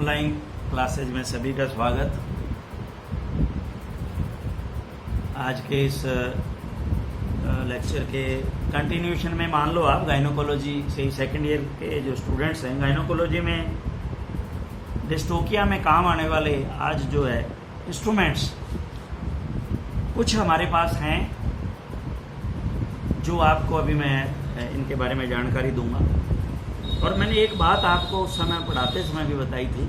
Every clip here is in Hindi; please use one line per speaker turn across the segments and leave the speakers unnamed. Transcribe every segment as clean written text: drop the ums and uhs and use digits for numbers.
ऑनलाइन क्लासेज में सभी का स्वागत। आज के इस लेक्चर के कंटिन्यूशन में मान लो आप गायनोकोलॉजी से सेकेंड ईयर के जो स्टूडेंट्स हैं, गायनोकोलॉजी में डिस्टोकिया में काम आने वाले आज जो है इंस्ट्रूमेंट्स कुछ हमारे पास हैं जो आपको अभी मैं इनके बारे में जानकारी दूंगा। और मैंने एक बात आपको उस समय पढ़ाते समय भी बताई थी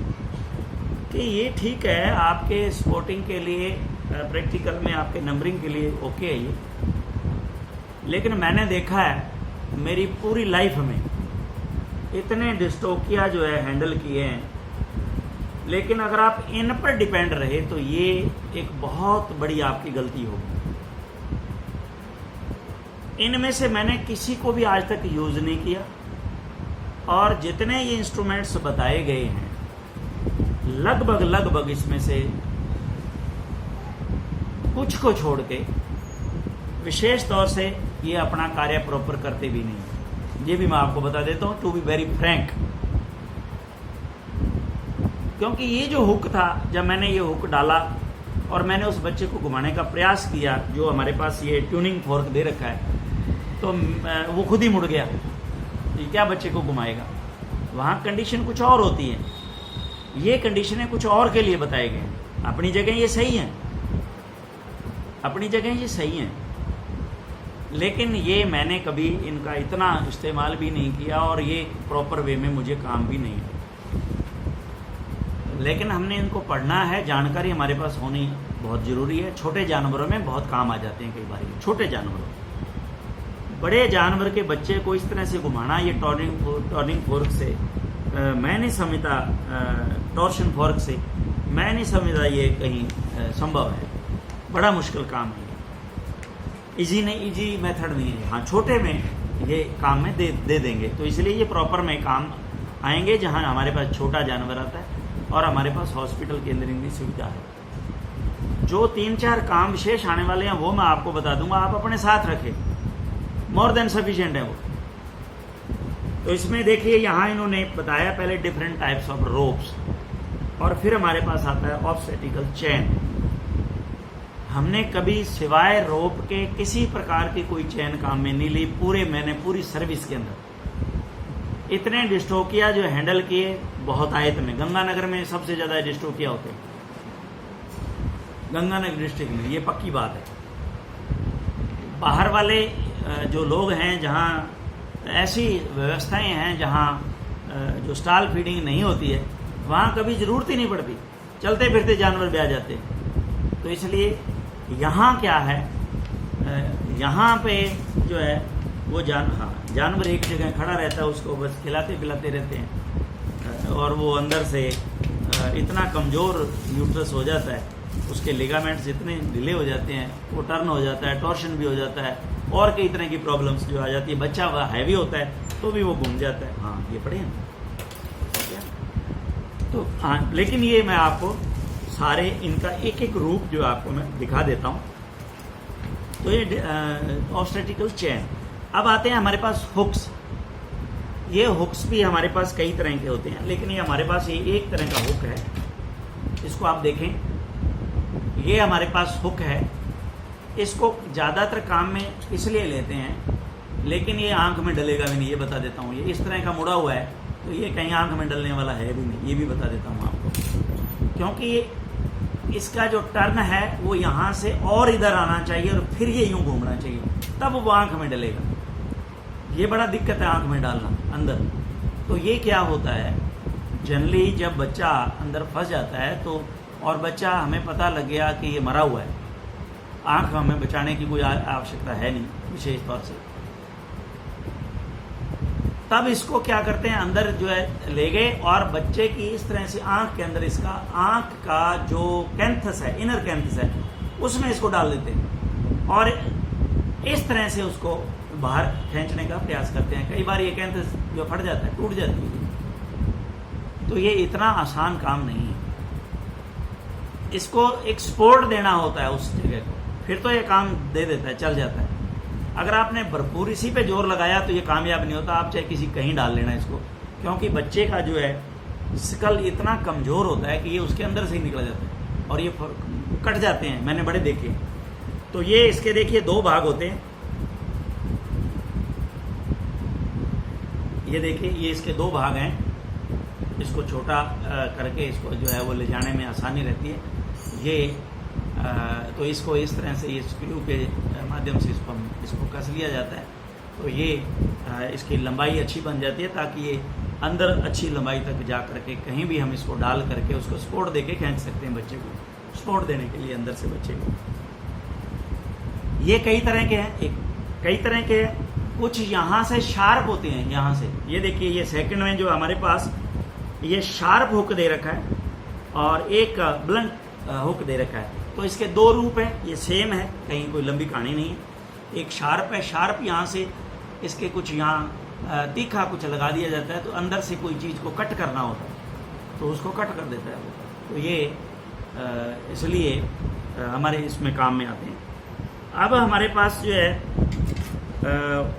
कि ये ठीक है आपके स्पोर्टिंग के लिए, प्रैक्टिकल में आपके नंबरिंग के लिए ओके है ये, लेकिन मैंने देखा है मेरी पूरी लाइफ में इतने डिस्टोकिया जो है हैंडल किए हैं, लेकिन अगर आप इन पर डिपेंड रहे तो ये एक बहुत बड़ी आपकी गलती होगी। इनमें से मैंने किसी को भी आज तक यूज नहीं किया और जितने ये इंस्ट्रूमेंट्स बताए गए हैं लगभग इसमें से कुछ को छोड़ के विशेष तौर से ये अपना कार्य प्रॉपर करते भी नहीं। ये भी मैं आपको बता देता हूं, टू बी वेरी फ्रैंक, क्योंकि ये जो हुक था, जब मैंने ये हुक डाला और मैंने उस बच्चे को घुमाने का प्रयास किया, जो हमारे पास ये ट्यूनिंग फोर्क दे रखा है, तो वो खुद ही मुड़ गया। ये क्या बच्चे को घुमाएगा? वहाँ कंडीशन कुछ और होती है, ये कंडीशनें कुछ और के लिए बताए गए हैं। अपनी जगह ये सही हैं, अपनी जगह ये सही हैं, लेकिन ये मैंने कभी इनका इतना इस्तेमाल भी नहीं किया और ये प्रॉपर वे में मुझे काम भी नहीं है। लेकिन हमने इनको पढ़ना है, जानकारी हमारे पास होनी बहुत ज़रूरी है। छोटे जानवरों में बहुत काम आ जाते हैं कई बार, छोटे जानवरों। बड़े जानवर के बच्चे को इस तरह से घुमाना, ये टॉर्निंग फोर्क से मैं नहीं समझता, टॉर्शन फोर्क से मैं नहीं समझता ये कहीं संभव है। बड़ा मुश्किल काम है, इजी मेथड नहीं है। हाँ, छोटे में ये काम में दे देंगे, तो इसलिए ये प्रॉपर में काम आएंगे जहाँ हमारे पास छोटा जानवर आता है और हमारे पास हॉस्पिटल के अंदर इनकी सुविधा है। जो 3-4 काम विशेष आने वाले हैं वो मैं आपको बता दूंगा, आप अपने साथ रखें, मोर देन सफिशिएंट है वो। तो इसमें देखिए यहाँ इन्होंने बताया पहले डिफरेंट टाइप्स ऑफ रोप्स, और फिर हमारे पास आता है ऑब्स्टेटिकल चेन। हमने कभी सिवाय रोप के किसी प्रकार की कोई चेन काम में नहीं ली, मैंने पूरी सर्विस के अंदर। इतने डिस्टोकिया जो हैंडल किए बहुत आयत में, गंगानगर में सबसे ज्यादा डिस्टोकिया होते हैं, गंगानगर डिस्ट्रिक्ट में, ये पक्की बात है। बाहर वाले जो लोग हैं, जहाँ ऐसी व्यवस्थाएं हैं जहाँ जो स्टॉल फीडिंग नहीं होती है, वहाँ कभी ज़रूरत ही नहीं पड़ती, चलते फिरते जानवर भी आ जाते हैं। तो इसलिए यहाँ क्या है, यहाँ पे जो है वो जानवर एक जगह खड़ा रहता है, उसको बस खिलाते पिलाते रहते हैं, और वो अंदर से इतना कमज़ोर यूट्रस हो जाता है, उसके लिगामेंट्स इतने ढीले हो जाते हैं, वो टर्न हो जाता है, टॉर्शन भी हो जाता है, और कई तरह की प्रॉब्लम्स जो आ जाती है। बच्चा हैवी होता है तो भी वो घूम जाता है। हाँ, ये पढ़े हैं तो। हाँ, लेकिन ये मैं आपको सारे इनका एक एक रूप जो आपको मैं दिखा देता हूँ। तो ये ऑब्स्टेटिकल चेन। अब आते हैं हमारे पास हुक्स। ये हुक्स भी हमारे पास कई तरह के होते हैं, लेकिन ये हमारे पास ये एक तरह का हुक है। इसको आप देखें, ये हमारे पास हुक है। इसको ज़्यादातर काम में इसलिए लेते हैं, लेकिन ये आंख में डलेगा भी नहीं, ये बता देता हूँ। ये इस तरह का मुड़ा हुआ है, तो ये कहीं आंख में डलने वाला है भी नहीं, ये भी बता देता हूँ आपको। क्योंकि ये इसका जो टर्न है वो यहाँ से और इधर आना चाहिए और फिर ये यूँ घूमना चाहिए, तब वो आंख में डलेगा। ये बड़ा दिक्कत है आंख में डालना अंदर। तो ये क्या होता है, जनरली जब बच्चा अंदर फंस जाता है तो, और बच्चा हमें पता लग गया कि ये मरा हुआ है, आंख हमें बचाने की कोई आवश्यकता है नहीं विशेष तौर से, तब इसको क्या करते हैं, अंदर जो है ले गए और बच्चे की इस तरह से आंख के अंदर, इसका आंख का जो कैंथस है, इनर कैंथस है, उसमें इसको डाल देते हैं और इस तरह से उसको बाहर खींचने का प्रयास करते हैं। कई बार ये कैंथस जो फट जाता है, टूट जाती है। तो ये इतना आसान काम नहीं है, इसको एक सपोर्ट देना होता है उस जगह को, फिर तो ये काम दे देता है, चल जाता है। अगर आपने भरपूर इसी पे जोर लगाया तो ये कामयाब नहीं होता। आप चाहे किसी कहीं डाल लेना इसको, क्योंकि बच्चे का जो है स्कल इतना कमज़ोर होता है कि ये उसके अंदर से ही निकल जाता है और ये कट जाते हैं, मैंने बड़े देखे हैं। तो ये इसके देखिए 2 भाग होते हैं, ये देखिए ये इसके 2 भाग हैं। इसको छोटा करके इसको जो है वो ले जाने में आसानी रहती है। ये तो इसको इस तरह से ये स्क्रू के माध्यम से इसको कस लिया जाता है, तो ये इसकी लंबाई अच्छी बन जाती है ताकि ये अंदर अच्छी लंबाई तक जा करके कहीं भी हम इसको डाल करके उसको सपोर्ट देके खींच सकते हैं बच्चे को, सपोर्ट देने के लिए अंदर से बच्चे को। ये कई तरह के हैं, कई तरह के हैं। कुछ यहाँ से शार्प होते हैं, यहाँ से ये देखिए ये सेकंड में जो हमारे पास ये शार्प हुक दे रखा है और एक ब्लंट हुक दे रखा है। तो इसके 2 रूप हैं, ये सेम है, कहीं कोई लंबी कहानी नहीं है। एक शार्प है, शार्प यहाँ से इसके कुछ यहाँ तीखा कुछ लगा दिया जाता है, तो अंदर से कोई चीज़ को कट करना होता है तो उसको कट कर देता है। तो ये इसलिए हमारे इसमें काम में आते हैं। अब हमारे पास जो है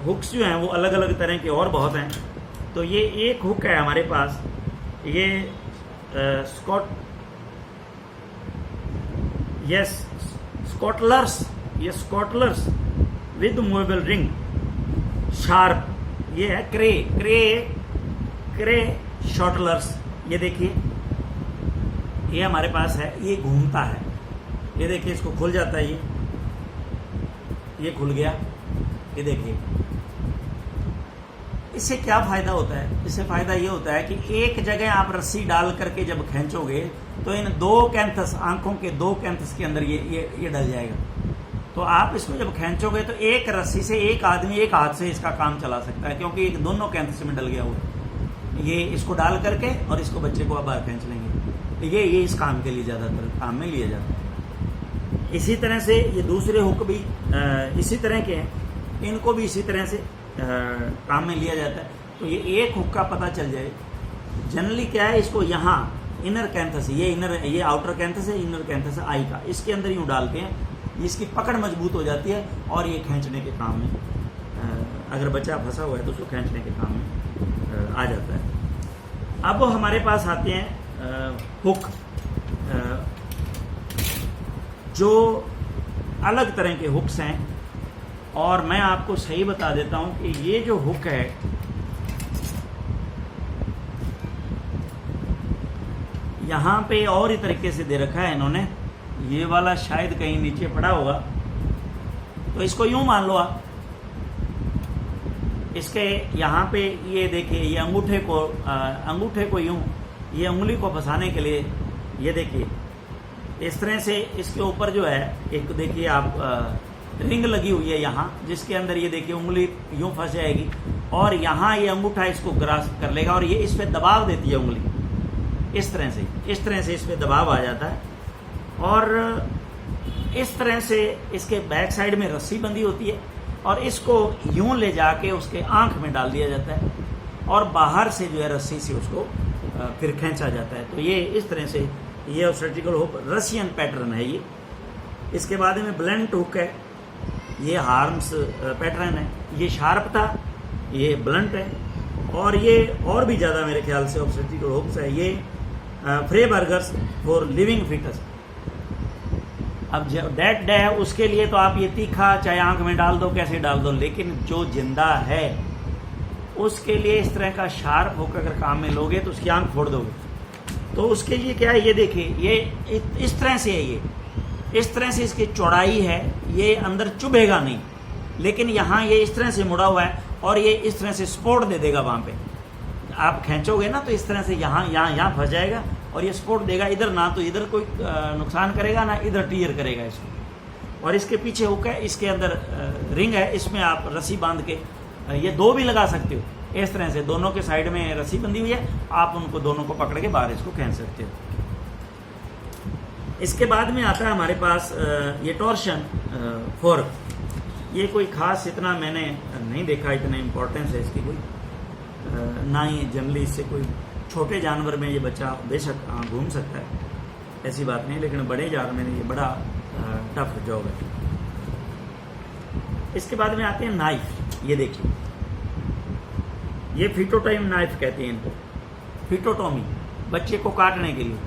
हुक्स जो हैं वो अलग अलग तरह के और बहुत हैं। तो ये एक हुक है हमारे पास, ये स्कॉटलर्स विद मूवेबल रिंग शार्प, ये है क्रे शॉटलर्स। ये देखिए ये हमारे पास है, ये घूमता है, ये देखिए इसको खुल जाता है, ये खुल गया, ये देखिए। इससे क्या फ़ायदा होता है? इससे फ़ायदा ये होता है कि एक जगह आप रस्सी डाल करके जब खींचोगे तो इन 2 कैंथस, आंखों के 2 कैंथस के अंदर ये डल जाएगा। तो आप इसको जब खींचोगे तो एक रस्सी से एक आदमी एक हाथ से इसका काम चला सकता है, क्योंकि एक दोनों कैंथस में डल गया हुआ। ये इसको डाल करके और इसको बच्चे को अब बाहर खींच लेंगे। ये इस काम के लिए ज़्यादातर काम में लिया जाता है। इसी तरह से ये दूसरे हुक भी इसी तरह के हैं, इनको भी इसी तरह से काम में लिया जाता है। तो ये एक हुक का पता चल जाए। जनरली क्या है, इसको यहाँ इनर कैंथस, ये आउटर कैंथस है, इनर कैंथस है आई का, इसके अंदर यूँ डालते हैं, इसकी पकड़ मजबूत हो जाती है और ये खींचने के काम में, अगर बच्चा फंसा हुआ है तो उसको खींचने के काम में आ जाता है। अब हमारे पास आते हैं हुक, जो अलग तरह के हुक्स हैं। और मैं आपको सही बता देता हूं कि ये जो हुक है, यहाँ पे और ही तरीके से दे रखा है इन्होंने। ये वाला शायद कहीं नीचे पड़ा होगा, तो इसको यूं मान लो आप, इसके यहाँ पे ये देखिए, ये अंगूठे को यूं, ये उंगली को फंसाने के लिए, ये देखिए इस तरह से इसके ऊपर जो है एक देखिए आप रिंग लगी हुई है यहाँ, जिसके अंदर ये देखिए उंगली यूं फंस जाएगी और यहाँ ये अंगूठा इसको ग्रास्प कर लेगा और ये इस पे दबाव देती है उंगली, इस तरह से इस पे दबाव आ जाता है। और इस तरह से इसके बैक साइड में रस्सी बंधी होती है और इसको यूं ले जाके उसके आंख में डाल दिया जाता है और बाहर से जो है रस्सी से उसको फिर खींचा जाता है। तो ये इस तरह से ये ऑब्स्टेट्रिकल हुक रशियन पैटर्न है ये। इसके बाद में ब्लंट हुक है, ये हार्म्स पैटर्न है, ये शार्प था, ये ब्लंट है, और ये और भी ज़्यादा मेरे ख्याल से ऑब्स्टेट्रिकल हुक्स है। ये फ्रेबर्गर्स फॉर लिविंग फिटस। अब जो डेड है उसके लिए तो आप ये तीखा चाहे आंख में डाल दो, कैसे डाल दो, लेकिन जो जिंदा है उसके लिए इस तरह का शार्प हुक अगर काम में लोगे तो उसकी आंख फोड़ दोगे। तो उसके लिए क्या है, ये देखिए, ये इस तरह से है, ये इस तरह से इसकी चौड़ाई है, ये अंदर चुभेगा नहीं, लेकिन यहाँ ये इस तरह से मुड़ा हुआ है और ये इस तरह से सपोर्ट दे देगा। वहाँ पे आप खींचोगे ना तो इस तरह से यहाँ फंस जाएगा और ये सपोर्ट देगा, इधर ना तो इधर कोई नुकसान करेगा ना इधर टीयर करेगा इसको। और इसके पीछे हुक है, इसके अंदर रिंग है, इसमें आप रस्सी बांध के ये 2 भी लगा सकते हो, इस तरह से दोनों के साइड में रस्सी बंधी हुई है, आप उनको दोनों को पकड़ के बाहर इसको खींच सकते हो। इसके बाद में आता है हमारे पास ये टॉर्शन फोर्क। ये कोई खास इतना मैंने नहीं देखा, इतना इम्पोर्टेंस है इसकी कोई ना ही जनरली इससे कोई छोटे जानवर में ये बच्चा बेशक घूम सकता है, ऐसी बात नहीं, लेकिन बड़े जानवर में ये बड़ा टफ जॉब है। इसके बाद में आते हैं नाइफ। ये देखिए, ये फिटोटाइम नाइफ कहते हैं इनको, फिटोटोमी, बच्चे को काटने के लिए।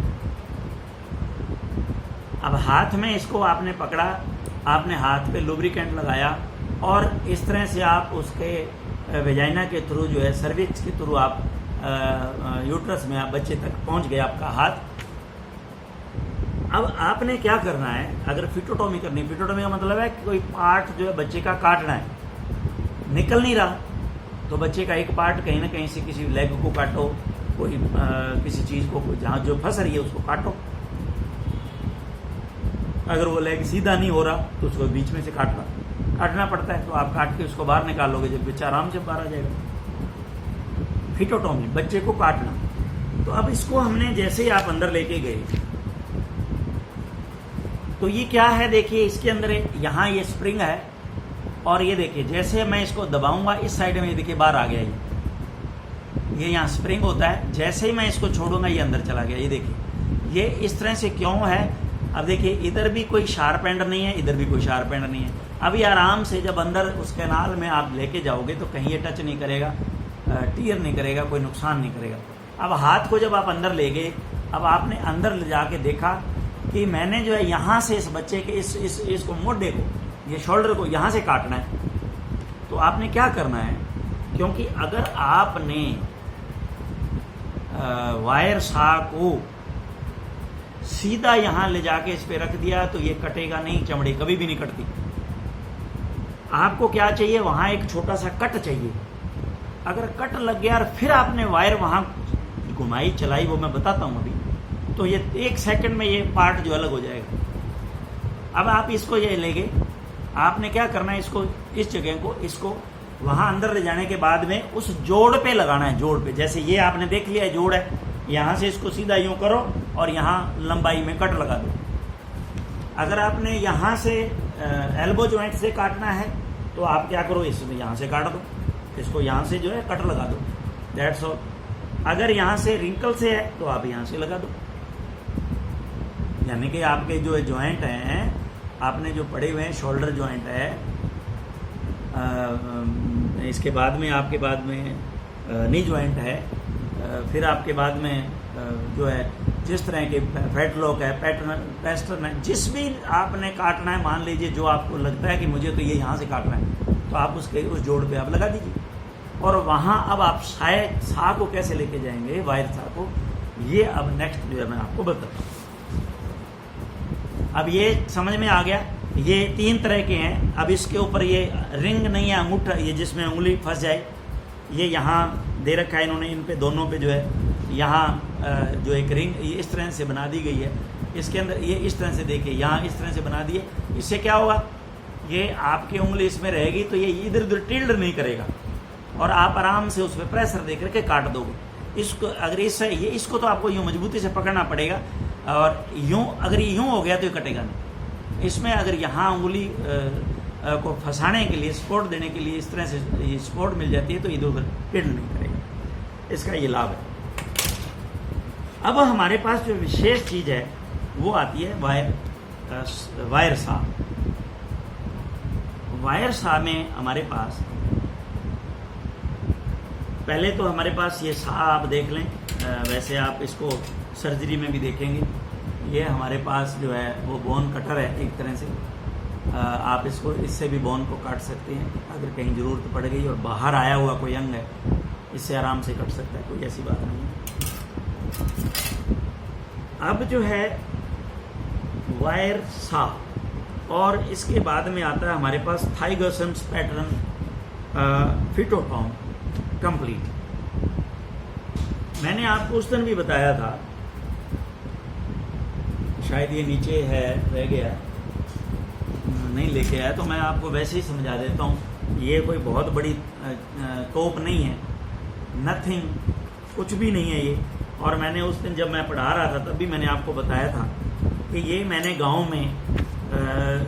अब हाथ में इसको आपने पकड़ा, आपने हाथ पे लुब्रिकेंट लगाया और इस तरह से आप उसके वेजाइना के थ्रू जो है, सर्विक्स के थ्रू आप यूट्रस में आप बच्चे तक पहुंच गए आपका हाथ। अब आपने क्या करना है, अगर फिटोटॉमी करनी, फिटोटॉमी का मतलब है कि कोई पार्ट जो है बच्चे का काटना है, निकल नहीं रहा, तो बच्चे का एक पार्ट कहीं ना कहीं से, किसी लेग को काटो, कोई किसी चीज़ को जहाँ जो फंस रही है उसको काटो। अगर वो लेग सीधा नहीं हो रहा तो उसको बीच में से काटना पड़ता है, तो आप काट के उसको बाहर निकालोगे, जब बच्चा आराम से बाहर आ जाएगा। फिटोटॉमी, बच्चे को काटना। तो अब इसको हमने जैसे ही आप अंदर लेके गए, तो ये क्या है, देखिए इसके अंदर यहाँ ये स्प्रिंग है, और ये देखिए जैसे मैं इसको दबाऊंगा इस साइड में, ये देखिए बाहर आ गया, ये यहाँ स्प्रिंग होता है, जैसे ही मैं इसको छोड़ूंगा ये अंदर चला गया। ये देखिए ये इस तरह से क्यों है। अब देखिए इधर भी कोई शार्प एंड नहीं है, इधर भी कोई शार्प एंड नहीं है। अभी आराम से जब अंदर उस कैनाल में आप लेके जाओगे तो कहीं ये टच नहीं करेगा, टीयर नहीं करेगा, कोई नुकसान नहीं करेगा। अब हाथ को जब आप अंदर ले गए, अब आपने अंदर ले जाके देखा कि मैंने जो है यहाँ से इस बच्चे के इसको मोढे को, ये शोल्डर को यहाँ से काटना है। तो आपने क्या करना है, क्योंकि अगर आपने वायर सा को सीधा यहाँ ले जाके इस पे रख दिया तो ये कटेगा नहीं, चमड़ी कभी भी नहीं कटती। आपको क्या चाहिए, वहाँ एक छोटा सा कट चाहिए। अगर कट लग गया और फिर आपने वायर वहाँ घुमाई चलाई, वो मैं बताता हूँ अभी, तो ये 1 सेकंड में ये पार्ट जो अलग हो जाएगा। अब आप इसको ये लेंगे, आपने क्या करना है, इसको इस जगह को, इसको वहाँ अंदर ले जाने के बाद में उस जोड़ पे लगाना है, जोड़ पे। जैसे ये आपने देख लिया है जोड़ है, यहाँ से इसको सीधा यूं करो और यहाँ लंबाई में कट लगा दो। अगर आपने यहाँ से एल्बो जॉइंट से काटना है तो आप क्या करो, इसमें यहाँ से काट दो, इसको यहाँ से जो है कट लगा दो, दैट्स ऑल। अगर यहाँ से रिंकल से है तो आप यहाँ से लगा दो, यानी कि आपके जो जॉइंट हैं, आपने जो पड़े हुए हैं, शोल्डर जॉइंट है, इसके बाद में आपके बाद में नी जॉइंट है, फिर आपके बाद में जो है जिस तरह के फैटलॉक है, पैस्टर्न है, जिस भी आपने काटना है, मान लीजिए जो आपको लगता है कि मुझे तो ये यहाँ से काटना है, तो आप उसके उस जोड़ पे आप लगा दीजिए। और वहाँ अब आप सा को कैसे लेके जाएंगे, वायर सा को, ये अब नेक्स्ट जो है मैं आपको बताता हूँ। अब ये समझ में आ गया, ये 3 तरह के हैं। अब इसके ऊपर ये रिंग नहीं है, अंगूठा, ये जिसमें उंगली फंस जाए, ये यहाँ दे रखा है इन्होंने, इन पे दोनों पे जो है यहाँ जो एक रिंग ये इस तरह से बना दी गई है। इसके अंदर ये इस तरह से देखिए, यहाँ इस तरह से बना दी है। इससे क्या होगा, ये आपकी उंगली इसमें रहेगी तो ये इधर उधर टिल्ड नहीं करेगा और आप आराम से उस पर प्रेशर दे करके काट दोगे। इसको अगर इसको तो आपको यूँ मजबूती से पकड़ना पड़ेगा, और यूँ अगर ये यूँ हो गया तो ये कटेगा नहीं। इसमें अगर यहाँ उंगली को फंसाने के लिए, सपोर्ट देने के लिए इस तरह से ये सपोर्ट मिल जाती है तो इधर उधर टिल्ड नहीं करेगा। इसका ये लाभ है। अब हमारे पास जो विशेष चीज़ है वो आती है वायर सा। वायर सा में हमारे पास पहले तो हमारे पास ये सा आप देख लें, वैसे आप इसको सर्जरी में भी देखेंगे। ये हमारे पास जो है वो बोन कटर है एक तरह से, आप इसको इससे भी बोन को काट सकते हैं अगर कहीं ज़रूरत पड़ गई और बाहर आया हुआ कोई अंग है, इससे आराम से कट सकता है, कोई ऐसी बात नहीं है। अब जो है वायर सा, और इसके बाद में आता है हमारे पास थाइगर्सन्स पैटर्न फिटोटॉम कंप्लीट। मैंने आपको उस दिन भी बताया था, शायद ये नीचे है, रह गया, नहीं लेके आया, तो मैं आपको वैसे ही समझा देता हूँ। ये कोई बहुत बड़ी तोप नहीं है, नथिंग, कुछ भी नहीं है ये। और मैंने उस दिन जब मैं पढ़ा रहा था तब भी मैंने आपको बताया था कि ये मैंने गांव में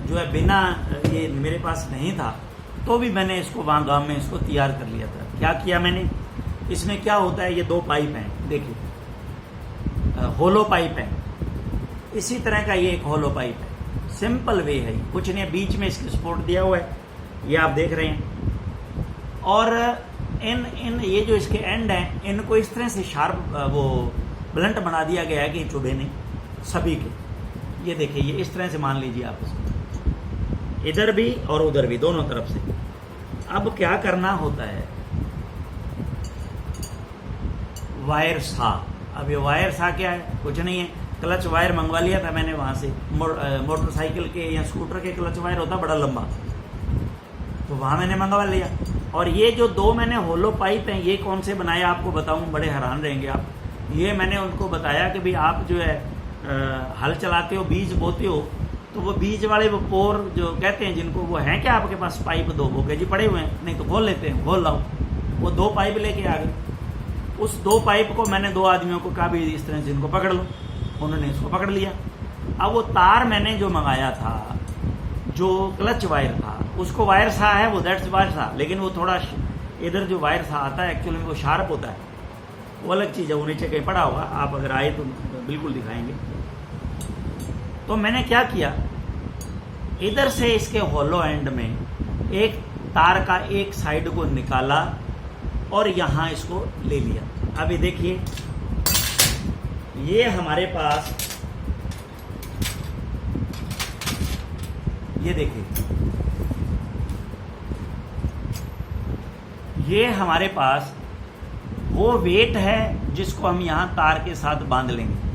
जो है बिना ये मेरे पास नहीं था तो भी मैंने इसको वहाँ गांव में इसको तैयार कर लिया था। क्या किया मैंने, इसमें क्या होता है, ये 2 पाइप हैं, देखिए होलो पाइप है, इसी तरह का ये एक होलो पाइप है। सिंपल वे है, कुछ नहीं, बीच में इसकी सपोर्ट दिया हुआ है, ये आप देख रहे हैं। और इन ये जो इसके एंड हैं, इनको इस तरह से शार्प वो ब्लंट बना दिया गया है कि चुभे नहीं सभी के। ये देखिए, ये इस तरह से मान लीजिए आप इसको, इधर भी और उधर भी, दोनों तरफ से। अब क्या करना होता है, वायर सा। अब ये वायर सा क्या है, कुछ नहीं है, क्लच वायर मंगवा लिया था मैंने वहां से। मोटरसाइकिल के या स्कूटर के क्लच वायर होता बड़ा लंबा, तो वहां मैंने मंगवा लिया। और ये जो दो मैंने होलो पाइप हैं, ये कौन से बनाए आपको बताऊं, बड़े हैरान रहेंगे आप। ये मैंने उनको बताया कि भाई आप जो है हल चलाते हो, बीज बोते हो, तो वो बीज वाले वो पोर जो कहते हैं जिनको, वो हैं क्या आपके पास पाइप दो? वो कहे जी पड़े हुए हैं, नहीं तो खोल लेते हैं, खोल लाओ। वो दो पाइप लेके आ गए। उस दो पाइप को मैंने दो आदमियों को कहा भी इस तरह से इनको पकड़ लो, उन्होंने इसको पकड़ लिया। अब वो तार मैंने जो मंगाया था, जो क्लच वायर था, उसको वायर सा है, वो दैट्स वायर सा, लेकिन वो थोड़ा इधर जो वायर सा आता है एक्चुअली में वो शार्प होता है, वो अलग चीज़ है, वो नीचे कहीं पड़ा होगा, आप अगर आए तो बिल्कुल दिखाएंगे। तो मैंने क्या किया, इधर से इसके होलो एंड में एक तार का एक साइड को निकाला और यहां इसको ले लिया। अब ये देखिए, ये हमारे पास, ये देखिए, ये हमारे पास वो वेट है जिसको हम यहां तार के साथ बांध लेंगे।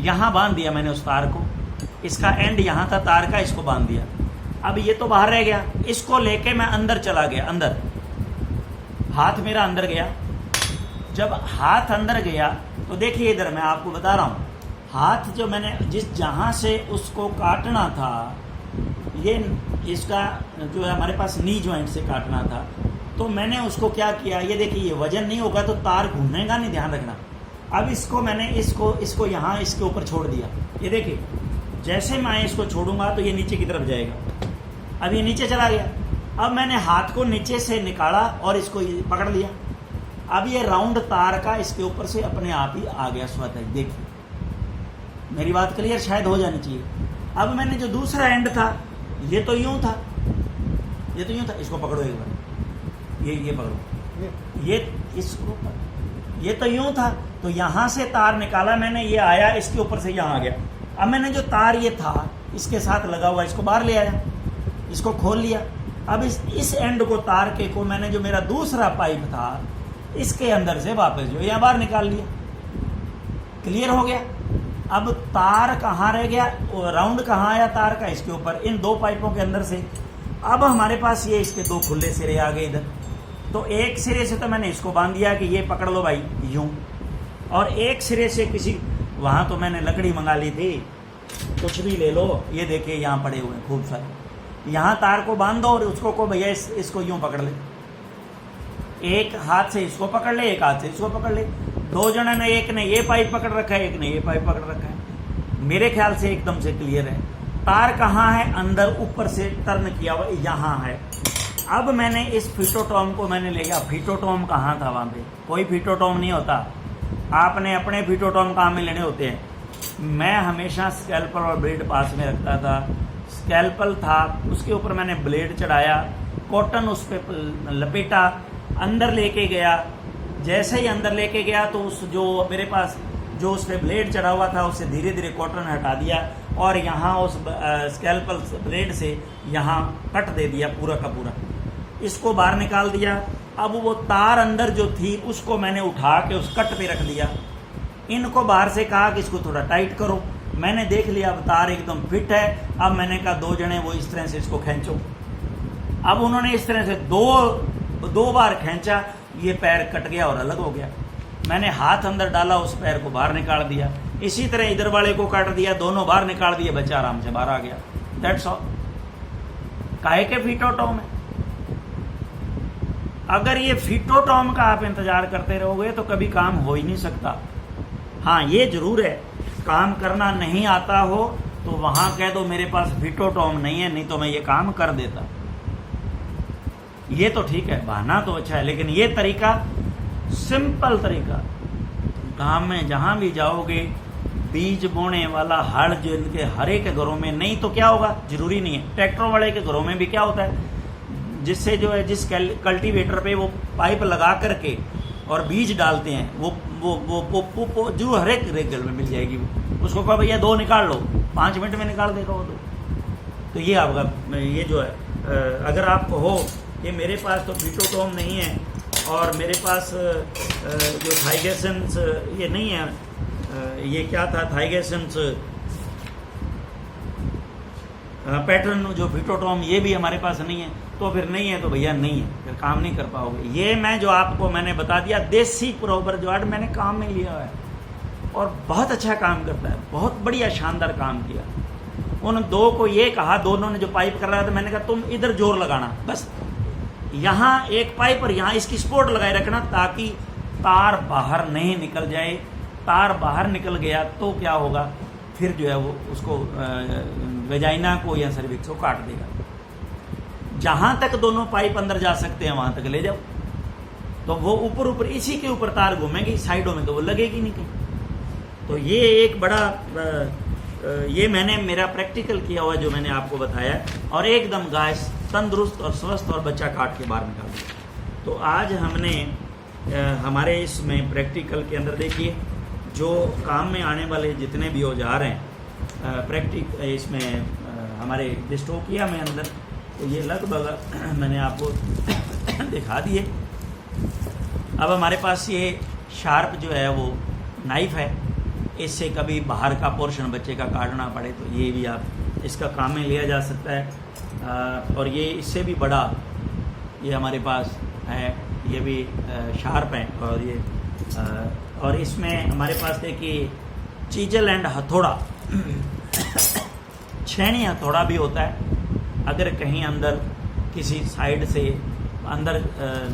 यहां बांध दिया मैंने उस तार को, इसका एंड यहां था तार का, इसको बांध दिया। अब ये तो बाहर रह गया, इसको लेके मैं अंदर चला गया। अंदर हाथ मेरा अंदर गया। जब हाथ अंदर गया तो देखिए, इधर मैं आपको बता रहा हूं, हाथ जो मैंने जिस जहां से उसको काटना था, ये इसका जो है हमारे पास नी ज्वाइंट से काटना था, तो मैंने उसको क्या किया, ये देखिए, ये वजन नहीं होगा तो तार घूमेगा नहीं, ध्यान रखना। अब इसको मैंने इसको यहाँ इसके ऊपर छोड़ दिया। ये देखिए, जैसे मैं इसको छोड़ूंगा तो ये नीचे की तरफ जाएगा। अब ये नीचे चला गया। अब मैंने हाथ को नीचे से निकाला और इसको पकड़ लिया। अब ये राउंड तार का इसके ऊपर से अपने आप ही आ गया स्वतः। देखिए, मेरी बात क्लियर शायद हो जानी चाहिए। अब मैंने जो दूसरा एंड था, ये तो यूं था, ये तो यूं था, इसको पकड़ो एक बार, ये पकड़ो, ये इसको, ये तो यूं था, तो यहां से तार निकाला मैंने, ये आया इसके ऊपर से यहां आ गया। अब मैंने जो तार ये था इसके साथ लगा हुआ, इसको बाहर ले आया, इसको खोल लिया। अब इस एंड को तार के को मैंने जो मेरा दूसरा पाइप था इसके अंदर से वापस जो यहाँ बाहर निकाल लिया। क्लियर हो गया। अब तार कहाँ रह गया, राउंड कहाँ आया तार का, इसके ऊपर, इन दो पाइपों के अंदर से। अब हमारे पास ये इसके दो खुले सिरे आ गए इधर। तो एक सिरे से तो मैंने इसको बांध दिया कि ये पकड़ लो भाई यूं, और एक सिरे से किसी, वहां तो मैंने लकड़ी मंगा ली थी, कुछ भी ले लो, ये देखिए यहाँ पड़े हुए हैं खूब सारे, यहाँ तार को बांध दो और उसको को भैया इसको यूं पकड़ ले, एक हाथ से इसको पकड़ ले, एक हाथ से इसको पकड़ ले। दो जने ने, एक ने ये पाइप पकड़ रखा है, एक ने ये पाइप पकड़ रखा है। मेरे ख्याल से एकदम से क्लियर है। तार कहाँ है, अंदर ऊपर से टर्न किया हुआ यहाँ है। अब मैंने इस फिटोटॉम को मैंने ले गया। फिटोटॉम कहाँ था, वहां पे कोई फिटोटॉम नहीं होता, आपने अपने फिटोटॉम कहाँ में लेने होते हैं। मैं हमेशा स्कैल्पल और ब्लेड पास में रखता था। स्कैल्पल था, उसके ऊपर मैंने ब्लेड चढ़ाया, कॉटन उस पर लपेटा, अंदर लेके गया। जैसे ही अंदर लेके गया तो उस जो मेरे पास जो उस पर ब्लेड चढ़ा हुआ था उससे धीरे धीरे कॉटन हटा दिया और यहाँ उस स्कैल्पल ब्लेड से यहाँ कट दे दिया पूरा का पूरा। इसको बाहर निकाल दिया। अब वो तार अंदर जो थी उसको मैंने उठा के उस कट पे रख दिया। इनको बाहर से कहा कि इसको थोड़ा टाइट करो। मैंने देख लिया अब तार एकदम फिट है। अब मैंने कहा दो जने वो इस तरह से इसको खींचो। अब उन्होंने इस तरह से दो बार खींचा, ये पैर कट गया और अलग हो गया। मैंने हाथ अंदर डाला, उस पैर को बाहर निकाल दिया। इसी तरह इधर वाले को काट दिया, दोनों बाहर निकाल दिए, बच्चा आराम से बाहर आ गया। That's all. काहे के फिटोटॉम है। अगर ये फिटोटॉम का आप इंतजार करते रहोगे तो कभी काम हो ही नहीं सकता। हाँ, ये जरूर है, काम करना नहीं आता हो तो वहां कह दो मेरे पास फिटोटॉम नहीं है, नहीं तो मैं ये काम कर देता। ये तो ठीक है, बहाना तो अच्छा है, लेकिन ये तरीका सिंपल तरीका, गांव में जहां भी जाओगे बीज बोने वाला हड़ जिनके हरे के घरों में नहीं तो क्या होगा, जरूरी नहीं है, ट्रैक्टर वाले के घरों में भी क्या होता है, जिससे जो है जिस कल्टीवेटर पे वो पाइप लगा करके और बीज डालते हैं, वो जो हर एक रेगल में मिल जाएगी। उसको कहा भैया 2 निकाल लो, 5 मिनट में निकाल देगा वो 2। तो ये आपका ये जो है, अगर आपको हो कि मेरे पास तो फिटोटोम नहीं है और मेरे पास जो थाइगेसेंस ये नहीं है, ये क्या था थाइगेसेंस पैटर्न जो फिटोटोम ये भी हमारे पास नहीं है, तो फिर नहीं है तो भैया नहीं है, फिर काम नहीं कर पाओगे। ये मैं जो आपको मैंने बता दिया देसी प्रोबर जो मैंने काम में लिया है और बहुत अच्छा काम करता है, बहुत बढ़िया शानदार काम किया। उन 2 को ये कहा, दोनों ने जो पाइप कर रहा था, मैंने कहा तुम इधर जोर लगाना, बस यहाँ एक पाइप और यहाँ इसकी सपोर्ट लगाए रखना ताकि तार बाहर नहीं निकल जाए। तार बाहर निकल गया तो क्या होगा, फिर जो है वो उसको वेजाइना को या सर्विक्स को काट देगा। जहाँ तक दोनों पाइप अंदर जा सकते हैं वहाँ तक ले जाओ, तो वो ऊपर इसी के ऊपर तार घूमेगी, साइडों में तो वो लगेगी नहीं कहीं। तो ये एक बड़ा ये मैंने मेरा प्रैक्टिकल किया हुआ जो मैंने आपको बताया, और एकदम गाय तंदुरुस्त और स्वस्थ और बच्चा काट के बाहर निकाल दिया। तो आज हमने हमारे इसमें प्रैक्टिकल के अंदर देखिए जो काम में आने वाले जितने भी औजार हैं इसमें हमारे डिस्टोकिया में अंदर, तो ये लगभग मैंने आपको दिखा दिए। अब हमारे पास ये शार्प जो है वो नाइफ है, इससे कभी बाहर का पोर्शन बच्चे का काटना पड़े तो ये भी आप इसका काम में लिया जा सकता है। और ये इससे भी बड़ा ये हमारे पास है, ये भी शार्प है। और ये और इसमें हमारे पास देखिए चीजल एंड हथौड़ा छेनी हथौड़ा भी होता है। अगर कहीं अंदर किसी साइड से अंदर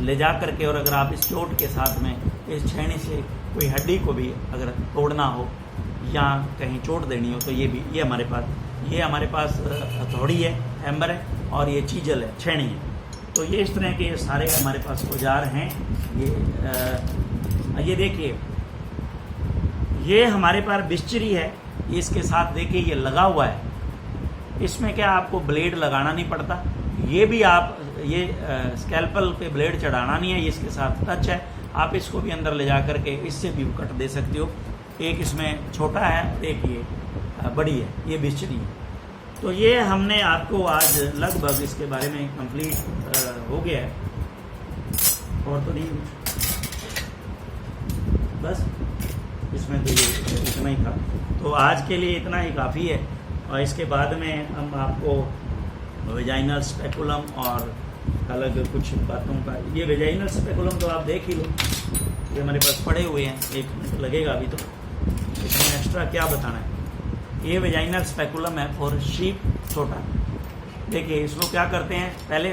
ले जा करके, और अगर आप इस चोट के साथ में इस छेनी से कोई हड्डी को भी अगर तोड़ना हो या कहीं चोट देनी हो, तो ये हमारे पास हथौड़ी है, हैमर है, और ये चीजल है, छेनी है। तो ये इस तरह के ये सारे हमारे पास औजार हैं। ये देखिए ये हमारे पास बिस्चरी है, इसके साथ देखिए ये लगा हुआ है, इसमें क्या आपको ब्लेड लगाना नहीं पड़ता। ये भी आप ये स्कैल्पल पे ब्लेड चढ़ाना नहीं है, ये इसके साथ टच है, आप इसको भी अंदर ले जा करके इससे भी कट दे सकते हो। एक इसमें छोटा है, एक ये बड़ी है, ये बिस्चरी है। तो ये हमने आपको आज लगभग इसके बारे में कंप्लीट हो गया है, और तो नहीं बस इसमें तो ये इतना ही था। तो आज के लिए इतना ही काफ़ी है, और इसके बाद में हम आपको वेजाइनल स्पेकुलम और अलग कुछ बातों का, ये वेजाइनल स्पेकुलम तो आप देख ही लो, ये हमारे पास पड़े हुए हैं, 1 मिनट लगेगा अभी, तो इसमें एक्स्ट्रा क्या बताना है। ये वेजाइनल स्पेकुलम है फॉर शीप छोटा। देखिए इसको क्या करते हैं, पहले